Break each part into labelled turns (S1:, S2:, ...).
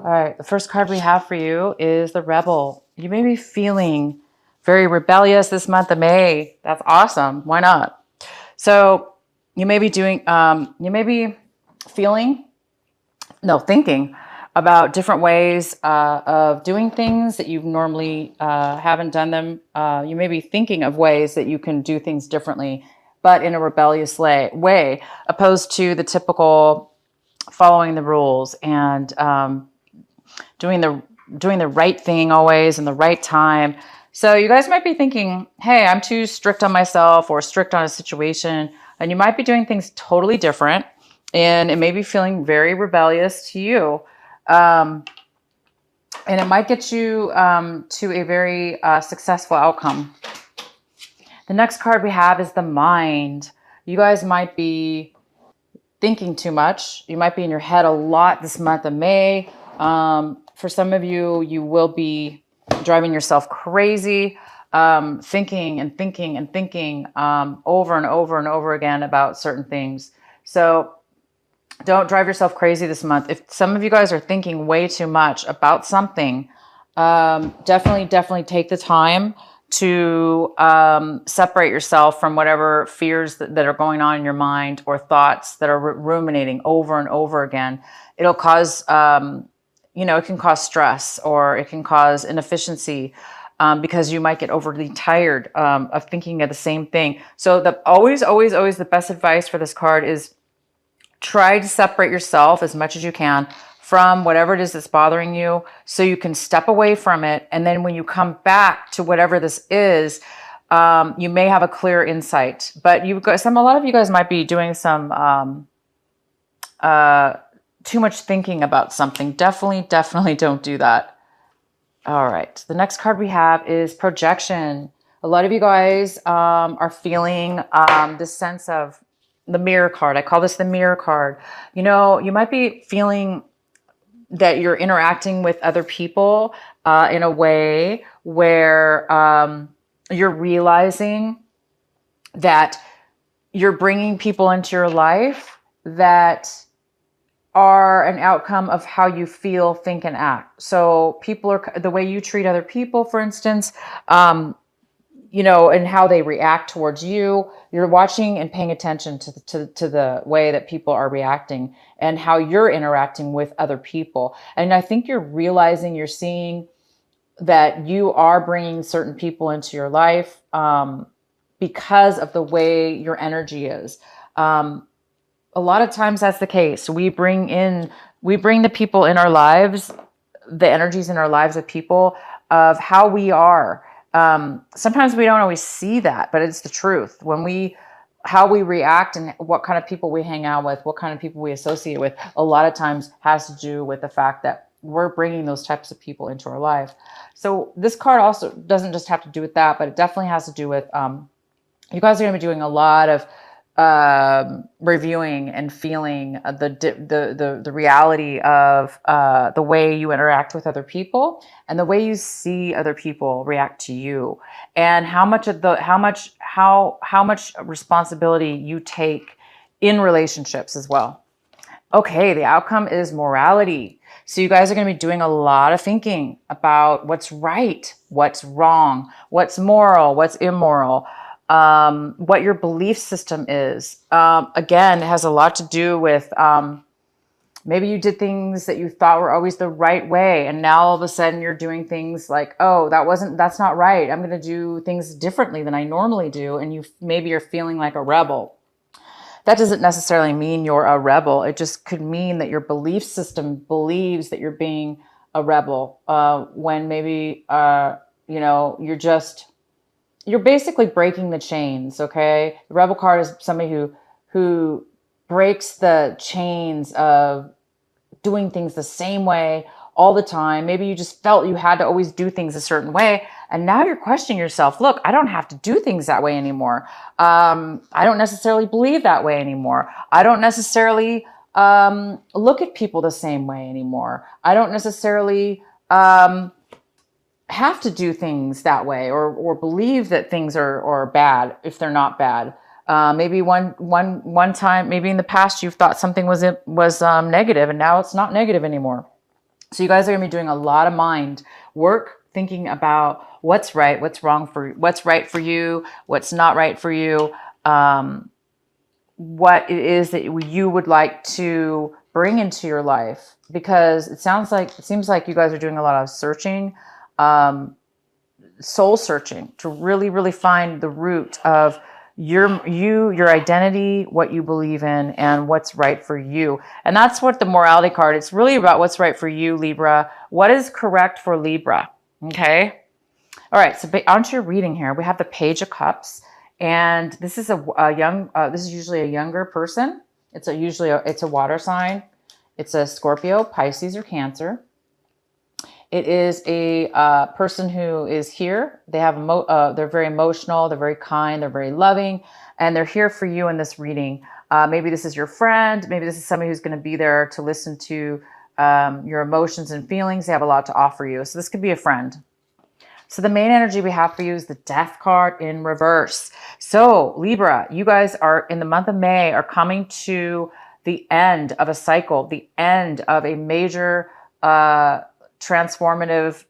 S1: All right, the first card we have for you is the Rebel. You may be feeling very rebellious this month of May. That's awesome. Why not? So you may be feeling, no, thinking about different ways of doing things that you normally haven't done them. You may be thinking of ways that you can do things differently, but in a rebellious way, opposed to the typical following the rules and doing the right thing always in the right time. So you guys might be thinking, hey, I'm too strict on myself or strict on a situation. And you might be doing things totally different. And it may be feeling very rebellious to you. And it might get you to a very successful outcome. The next card we have is the Mind. You guys might be thinking too much. You might be in your head a lot this month of May. For some of you, you will be driving yourself crazy, thinking and thinking and thinking over and over and over again about certain things. So don't drive yourself crazy this month. If some of you guys are thinking way too much about something, definitely take the time to separate yourself from whatever fears that are going on in your mind or thoughts that are ruminating over and over again. It'll cause, it can cause stress or it can cause inefficiency because you might get overly tired of thinking of the same thing. So always the best advice for this card is try to separate yourself as much as you can from whatever it is that's bothering you so you can step away from it. And then when you come back to whatever this is, you may have a clear insight. But a lot of you guys might be doing some too much thinking about something. Definitely don't do that. All right. The next card we have is projection. A lot of you guys are feeling this sense of the mirror card. I call this the mirror card. You might be feeling that you're interacting with other people in a way where you're realizing that you're bringing people into your life that are an outcome of how you feel, think, and act. So the way you treat other people, for instance, and how they react towards you. You're watching and paying attention to the way that people are reacting and how you're interacting with other people. And I think you're seeing that you are bringing certain people into your life because of the way your energy is. A lot of times that's the case. We bring the people in our lives, the energies in our lives of people of how we are. Sometimes we don't always see that, but it's the truth. How we react and what kind of people we hang out with, what kind of people we associate with, a lot of times has to do with the fact that we're bringing those types of people into our life. So this card also doesn't just have to do with that, but it definitely has to do with, you guys are going to be doing a lot of reviewing and feeling the reality of the way you interact with other people and the way you see other people react to you, and how much responsibility you take in relationships as well. Okay, the outcome is morality. So you guys are going to be doing a lot of thinking about what's right, what's wrong, what's moral, what's immoral. What your belief system is. Again, it has a lot to do with maybe you did things that you thought were always the right way, and now all of a sudden you're doing things like, oh, that's not right. I'm going to do things differently than I normally do, and maybe you're feeling like a rebel. That doesn't necessarily mean you're a rebel. It just could mean that your belief system believes that you're being a rebel when maybe you're basically breaking the chains, okay? The Rebel card is somebody who breaks the chains of doing things the same way all the time. Maybe you just felt you had to always do things a certain way, and now you're questioning yourself. Look, I don't have to do things that way anymore. I don't necessarily believe that way anymore. I don't necessarily look at people the same way anymore. I don't necessarily have to do things that way or believe that things are bad if they're not bad. Maybe one time, maybe in the past, you've thought something was negative, and now it's not negative anymore. So you guys are going to be doing a lot of mind work, thinking about what's right, what's wrong what's right for you, what's not right for you, what it is that you would like to bring into your life, because it seems like you guys are doing a lot of searching, soul searching, to really, really find the root of your identity, what you believe in, and what's right for you. And that's what the morality card, it's really about what's right for you, Libra. What is correct for Libra? Okay. All right. So onto your reading here. We have the Page of Cups, and this is this is usually a younger person. It's a water sign. It's a Scorpio, Pisces, or Cancer. It is a person who is here. They have they're very emotional. They're very kind. They're very loving, and they're here for you in this reading. Maybe this is your friend. Maybe this is somebody who's going to be there to listen to your emotions and feelings. They have a lot to offer you. So this could be a friend. So the main energy we have for you is the Death card in reverse. So Libra, you guys are in the month of May, are coming to the end of a cycle, the end of a major transformative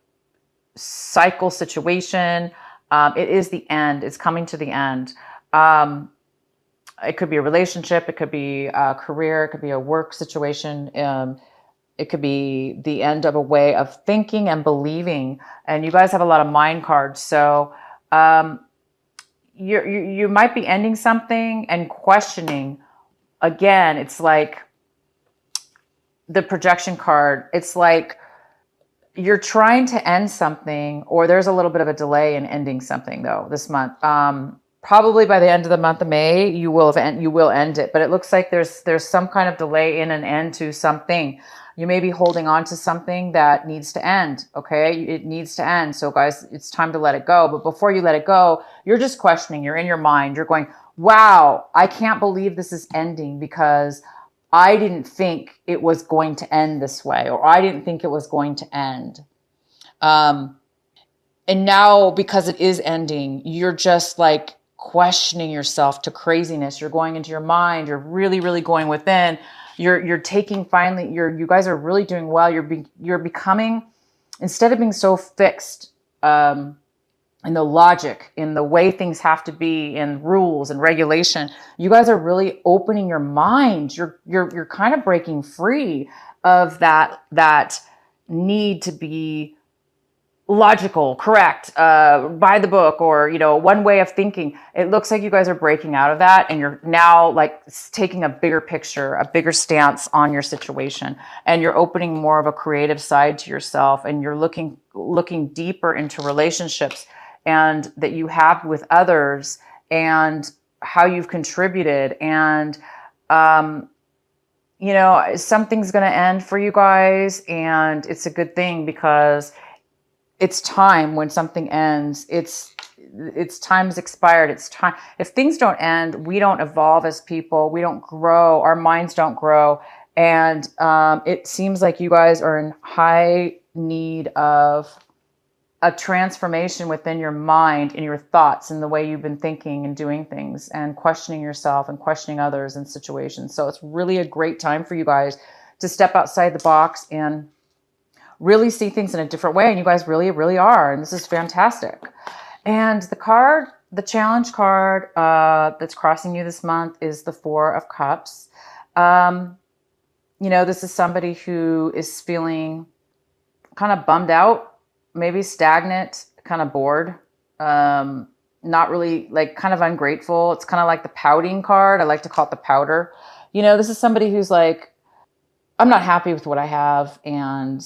S1: cycle situation. It is the end. It's coming to the end. It could be a relationship. It could be a career. It could be a work situation. It could be the end of a way of thinking and believing. And you guys have a lot of mind cards. So you might be ending something and questioning. Again, it's like the projection card. It's like you're trying to end something, or there's a little bit of a delay in ending something though this month. Probably by the end of the month of May, you will end it. But it looks like there's some kind of delay in an end to something. You may be holding on to something that needs to end. Okay, it needs to end. So guys, it's time to let it go. But before you let it go, you're just questioning. You're in your mind. You're going, "Wow, I can't believe this is ending because I didn't think it was going to end this way, or I didn't think it was going to end." And now, because it is ending, you're just like questioning yourself to craziness. You're going into your mind. You're really, really going within. You're taking finally. You guys are really doing well. You're becoming, instead of being so fixed in the logic, in the way things have to be, in rules and regulation, you guys are really opening your mind. You're kind of breaking free of that need to be logical, correct, by the book, or one way of thinking. It looks like you guys are breaking out of that, and you're now like taking a bigger picture, a bigger stance on your situation, and you're opening more of a creative side to yourself, and you're looking deeper into relationships and that you have with others, and how you've contributed, and something's going to end for you guys, and it's a good thing, because it's time. When something ends, its time has expired. It's time. If things don't end, we don't evolve as people. We don't grow. Our minds don't grow. And it seems like you guys are in high need of a transformation within your mind, in your thoughts, in the way you've been thinking and doing things, and questioning yourself and questioning others and situations. So it's really a great time for you guys to step outside the box and really see things in a different way. And you guys really, really are. And this is fantastic. And the challenge card that's crossing you this month is the Four of Cups. This is somebody who is feeling kind of bummed out, maybe stagnant, kind of bored, not really, like, kind of ungrateful. It's kind of like the pouting card. I like to call it the powder. This is somebody who's like, I'm not happy with what I have, and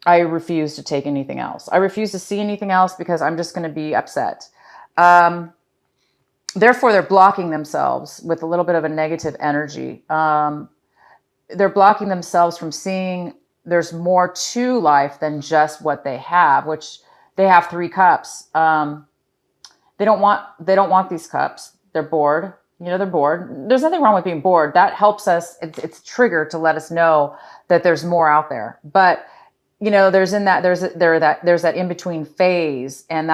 S1: I refuse to take anything else. I refuse to see anything else because I'm just going to be upset. Therefore, they're blocking themselves with a little bit of a negative energy. They're blocking themselves from seeing there's more to life than just what they have, which they have 3 cups. They don't want these cups. They're bored. They're bored. There's nothing wrong with being bored. That helps us. It's a trigger to let us know that there's more out there. But, there's that in-between phase. And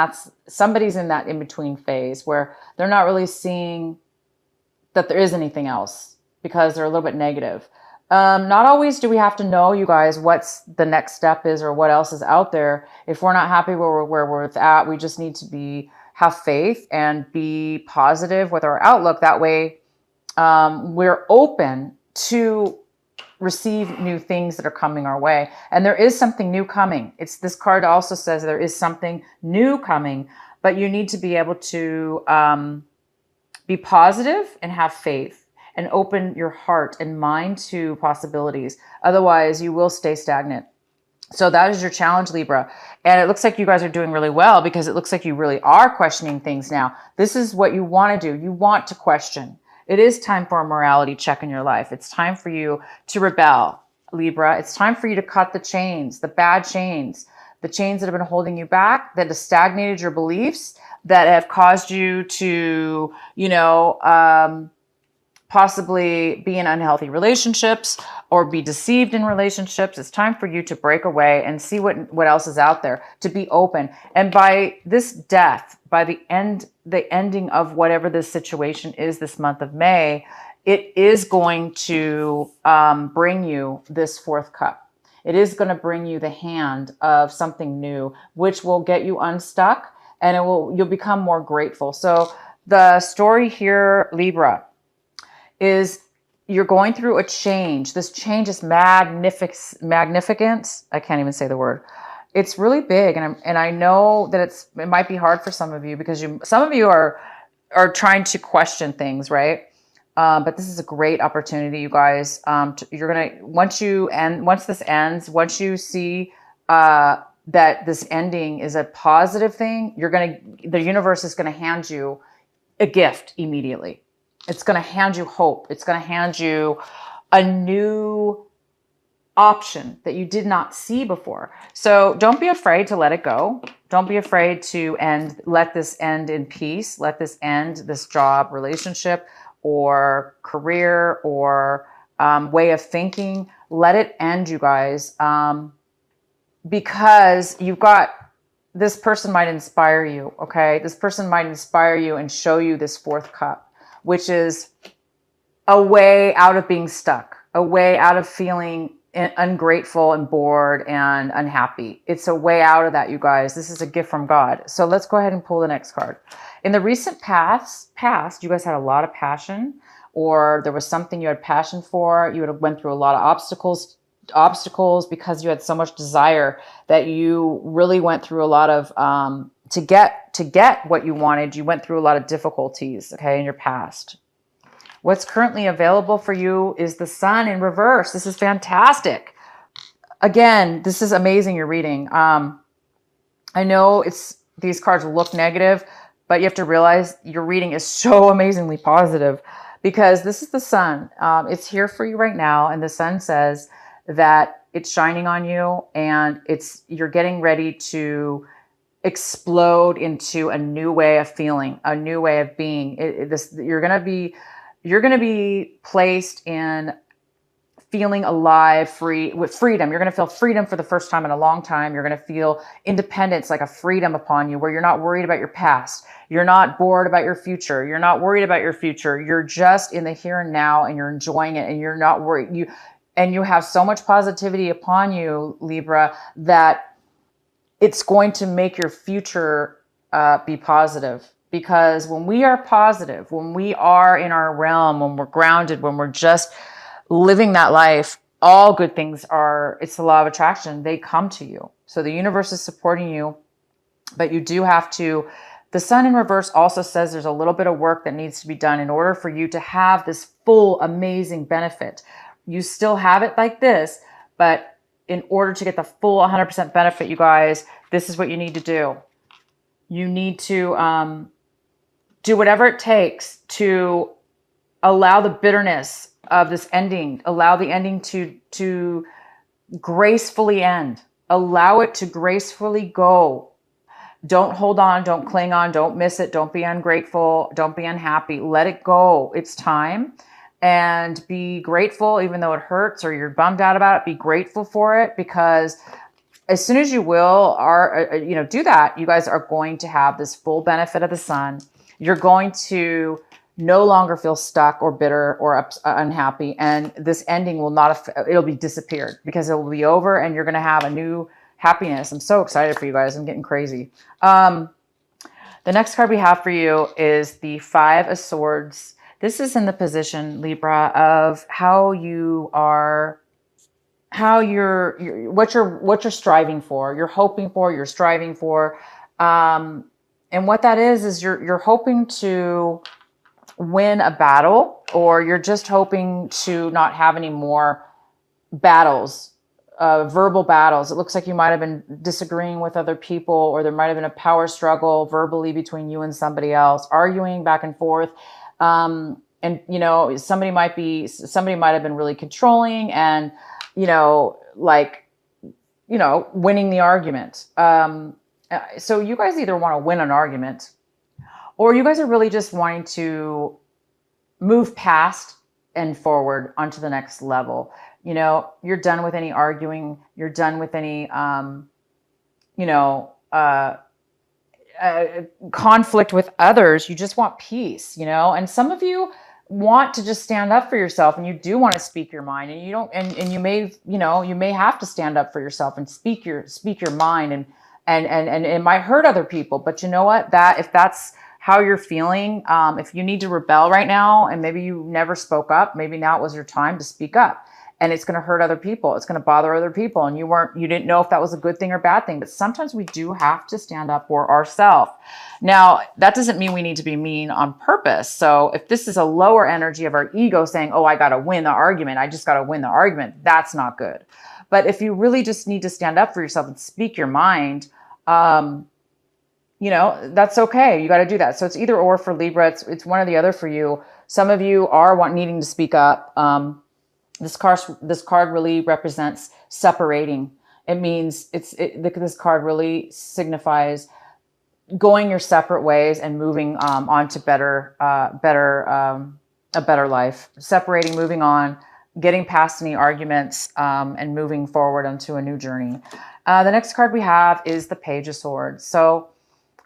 S1: somebody's in that in-between phase where they're not really seeing that there is anything else, because they're a little bit negative. Not always do we have to know, you guys, what's the next step is or what else is out there. If we're not happy where we're at, we just need to have faith and be positive with our outlook. That way, we're open to receive new things that are coming our way. And there is something new coming. This card also says there is something new coming, but you need to be able to be positive and have faith and open your heart and mind to possibilities. Otherwise, you will stay stagnant. So that is your challenge, Libra. And it looks like you guys are doing really well because it looks like you really are questioning things now. This is what you want to do. You want to question. It is time for a morality check in your life. It's time for you to rebel, Libra. It's time for you to cut the chains, the bad chains, the chains that have been holding you back, that have stagnated your beliefs, that have caused you to, possibly be in unhealthy relationships or be deceived in relationships. It's time for you to break away and see what else is out there, to be open. And by this death, by the ending of whatever this situation is this month of May, it is going to bring you this fourth cup. It is going to bring you the hand of something new, which will get you unstuck and you'll become more grateful. So the story here, Libra, is you're going through a change. This change is magnificent. I can't even say the word. It's really big. And I know that it might be hard for some of you because some of you are trying to question things, right? But this is a great opportunity, you guys. Once this ends, once you see, that this ending is a positive thing, the universe is going to hand you a gift immediately. It's going to hand you hope. It's going to hand you a new option that you did not see before. So don't be afraid to let it go. Don't be afraid to let this end in peace. Let this end, this job, relationship, or career, or way of thinking. Let it end, you guys. Because this person might inspire you, okay? This person might inspire you and show you this fourth cup, which is a way out of being stuck, a way out of feeling ungrateful and bored and unhappy. It's a way out of that, you guys. This is a gift from God. So let's go ahead and pull the next card. In the recent past, you guys had a lot of passion, or there was something you had passion for. You would have went through a lot of obstacles because you had so much desire that you really went through a lot of to get what you wanted. You went through a lot of difficulties, okay, in your past. What's currently available for you is the Sun in reverse. This is fantastic. Again, this is amazing, your reading. I know these cards look negative, but you have to realize your reading is so amazingly positive because this is the Sun. It's here for you right now, and the Sun says that it's shining on you and you're getting ready to explode into a new way of feeling, a new way of being. You're going to be placed in feeling alive, free, with freedom. You're going to feel freedom for the first time in a long time. You're going to feel independence, like a freedom upon you, where you're not worried about your past. You're not bored about your future. You're not worried about your future. You're just in the here and now, and you're enjoying it, and you're not worried. You have so much positivity upon you, Libra, that it's going to make your future be positive. Because when we are positive, when we are in our realm, when we're grounded, when we're just living that life, all good things it's the law of attraction. They come to you. So the universe is supporting you, but you do have to. The Sun in reverse also says there's a little bit of work that needs to be done in order for you to have this full, amazing benefit. You still have it like this, but in order to get the full 100% benefit, you guys, this is what you need to do. You need to do whatever it takes to allow the bitterness of this ending, allow the ending to gracefully end. Allow it to gracefully go. Don't hold on, don't cling on, don't miss it, don't be ungrateful, don't be unhappy. Let it go. It's time. And be grateful, even though it hurts or you're bummed out about it, be grateful for it, because as soon as you do that, you guys are going to have this full benefit of the Sun. You're going to no longer feel stuck or bitter or unhappy. And this ending will not, it'll be disappeared because it will be over and you're going to have a new happiness. I'm so excited for you guys. I'm getting crazy. The next card we have for you is the Five of Swords. This is in the position, Libra, of how you are, how what you're striving for, you're hoping for, you're striving for. And what that is you're hoping to win a battle, or you're just hoping to not have any more battles, verbal battles. It looks like you might have been disagreeing with other people, or there might have been a power struggle verbally between you and somebody else, arguing back and forth. And, you know, somebody might have been really controlling and, you know, like, you know, winning the argument. So you guys either want to win an argument, or you guys are really just wanting to move past and forward onto the next level. You know, you're done with any arguing. You're done with any, conflict with others. You just want peace, you know, and some of you want to just stand up for yourself, and you do want to speak your mind, and you don't, and you may, you know, you may have to stand up for yourself and speak your mind, and it might hurt other people, but you know what, if that's how you're feeling, if you need to rebel right now, and maybe you never spoke up, maybe now was your time to speak up. And it's going to hurt other people. It's going to bother other people. And you didn't know if that was a good thing or bad thing. But sometimes we do have to stand up for ourselves. Now, that doesn't mean we need to be mean on purpose. So if this is a lower energy of our ego saying, oh, I got to win the argument, I just got to win the argument, that's not good. But if you really just need to stand up for yourself and speak your mind, you know, that's okay. You got to do that. So it's either or for Libra. It's one or the other for you. Some of you are needing to speak up. This card really represents separating. It means this card really signifies going your separate ways and moving on to a better life. Separating, moving on, getting past any arguments, and moving forward onto a new journey. The next card we have is the Page of Swords. So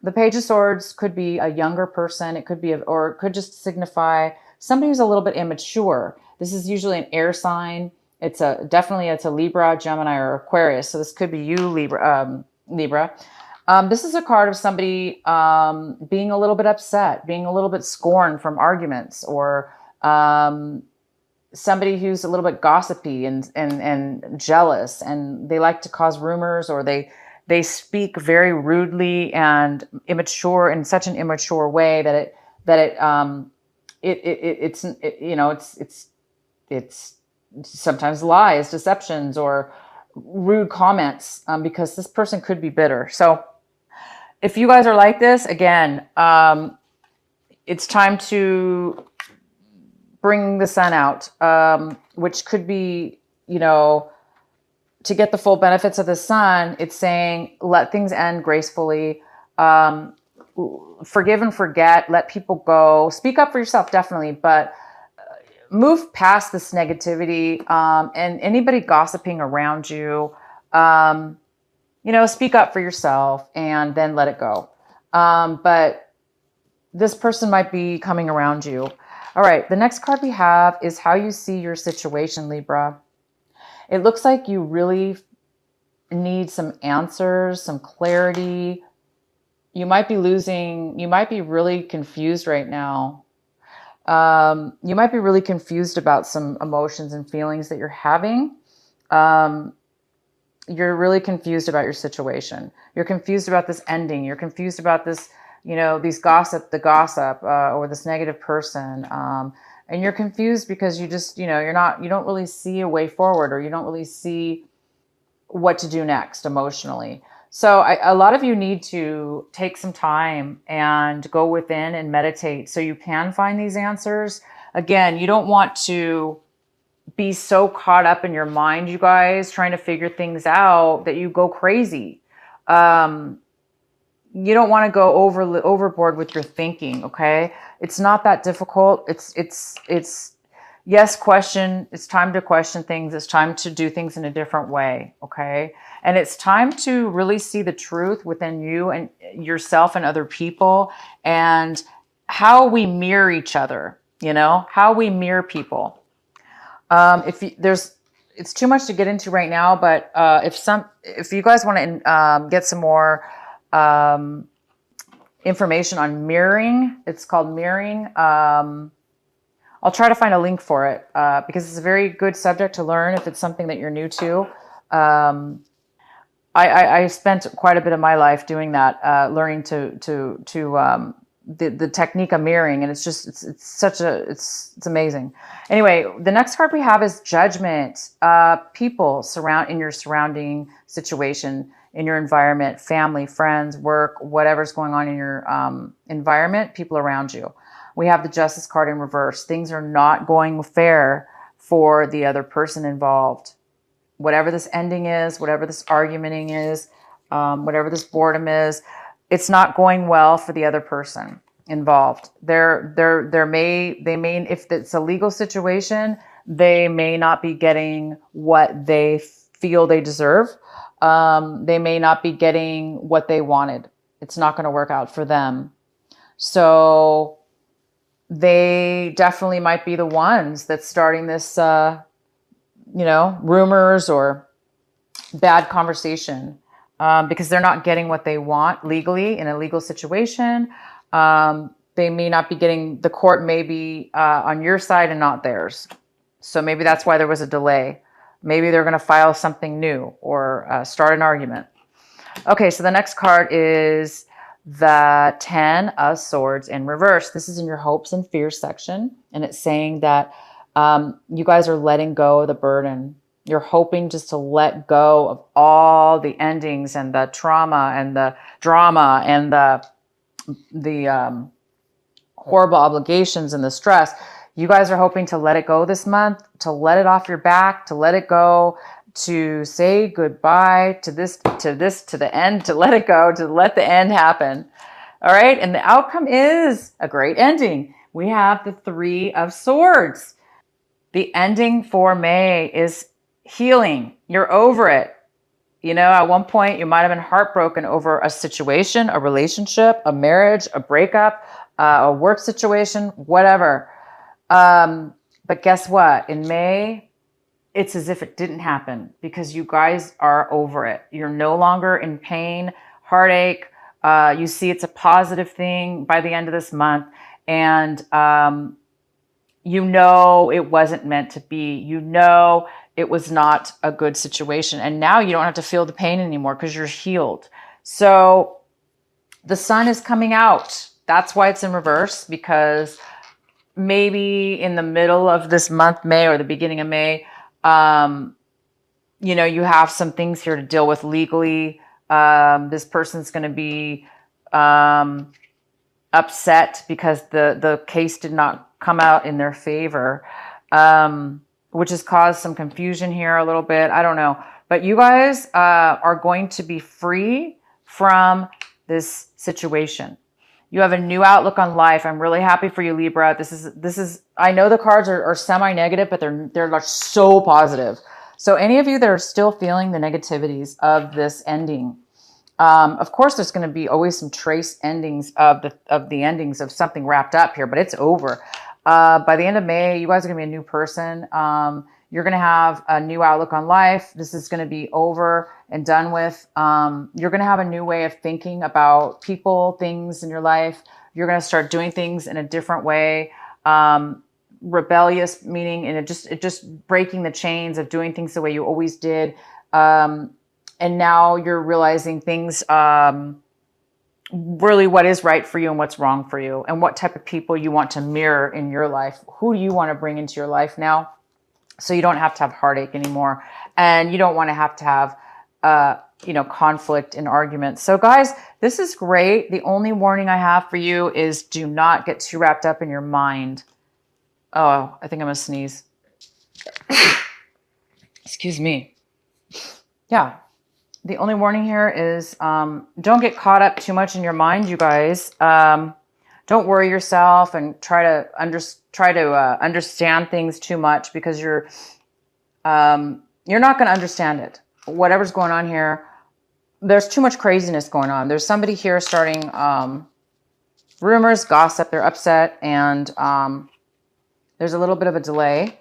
S1: the Page of Swords could be a younger person. It could be, or it could just signify somebody who's a little bit immature. This is usually an air sign. It's definitely a Libra, Gemini, or Aquarius. So this could be you, Libra. This is a card of somebody being a little bit upset, being a little bit scorned from arguments, or somebody who's a little bit gossipy and jealous, and they like to cause rumors, or they speak very rudely and immature in such an immature way that it's sometimes lies, deceptions, or rude comments, because this person could be bitter. So if you guys are like this, again, it's time to bring the sun out, which could be, you know, to get the full benefits of the sun. It's saying, let things end gracefully, forgive and forget, let people go, speak up for yourself, definitely, but move past this negativity, and anybody gossiping around you, you know, speak up for yourself and then let it go. But this person might be coming around you. All right. The next card we have is how you see your situation, Libra. It looks like you really need some answers, some clarity. You might be really confused right now. You might be really confused about some emotions and feelings that you're having. You're really confused about your situation. You're confused about this ending. You're confused about this, you know, the gossip, or this negative person. And you're confused because you just, you know, you don't really see a way forward, or you don't really see what to do next emotionally. So a lot of you need to take some time and go within and meditate so you can find these answers. Again, you don't want to be so caught up in your mind, you guys, trying to figure things out that you go crazy. You don't want to go overboard with your thinking, okay? It's not that difficult. It's yes, question. It's time to question things. It's time to do things in a different way, okay? And it's time to really see the truth within you and yourself and other people, and how we mirror each other, how we mirror people. It's too much to get into right now, but if you guys want to get some more information on mirroring, it's called mirroring. I'll try to find a link for it because it's a very good subject to learn if it's something that you're new to. I spent quite a bit of my life doing that, learning the technique of mirroring, and it's amazing. Anyway, the next card we have is Judgment. People in your surrounding situation, in your environment, family, friends, work, whatever's going on in your environment, people around you. We have the Justice card in reverse. Things are not going fair for the other person involved. Whatever this ending is, whatever this argumenting is, whatever this boredom is, it's not going well for the other person involved. They may, if it's a legal situation, they may not be getting what they feel they deserve. They may not be getting what they wanted. It's not going to work out for them. So they definitely might be the ones that's starting this, rumors or bad conversation because they're not getting what they want legally in a legal situation. They may not be getting, the court may be on your side and not theirs. So maybe that's why there was a delay. Maybe they're going to file something new or start an argument. Okay, so the next card is the 10 of Swords in reverse. This is in your hopes and fears section. And it's saying that you guys are letting go of the burden. You're hoping just to let go of all the endings and the trauma and the drama and the horrible obligations and the stress. You guys are hoping to let it go this month, to let it off your back, to let it go, to say goodbye to the end, to let it go, to let the end happen. All right. And the outcome is a great ending. We have the 3 of Swords. The ending for May is healing. You're over it. At one point you might have been heartbroken over a situation, a relationship, a marriage, a breakup, a work situation, whatever. But guess what? In May, it's as if it didn't happen because you guys are over it. You're no longer in pain, heartache. You see it's a positive thing by the end of this month. And it wasn't meant to be. It was not a good situation. And now you don't have to feel the pain anymore because you're healed. So the sun is coming out. That's why it's in reverse, because maybe in the middle of this month, May, or the beginning of May, you have some things here to deal with legally. This person's going to be upset because the case did not come out in their favor, which has caused some confusion here a little bit. I don't know. But you guys are going to be free from this situation. You have a new outlook on life. I'm really happy for you, Libra. This is. I know the cards are semi-negative, but they're like so positive. So any of you that are still feeling the negativities of this ending, of course, there's going to be always some trace endings of the endings of something wrapped up here, but it's over. By the end of May, you guys are going to be a new person. You're going to have a new outlook on life. This is going to be over and done with. You're going to have a new way of thinking about people, things in your life. You're going to start doing things in a different way. Rebellious, meaning it just breaking the chains of doing things the way you always did. And now you're realizing things, really what is right for you and what's wrong for you, and what type of people you want to mirror in your life. Who do you want to bring into your life now? So you don't have to have heartache anymore, and you don't want to have conflict and arguments. So guys, this is great. The only warning I have for you is do not get too wrapped up in your mind. Oh, I think I'm gonna sneeze. Excuse me. Yeah. The only warning here is don't get caught up too much in your mind, you guys. Don't worry yourself and try to understand things too much, because you're not going to understand it. Whatever's going on here, there's too much craziness going on. There's somebody here starting rumors, gossip, they're upset, and there's a little bit of a delay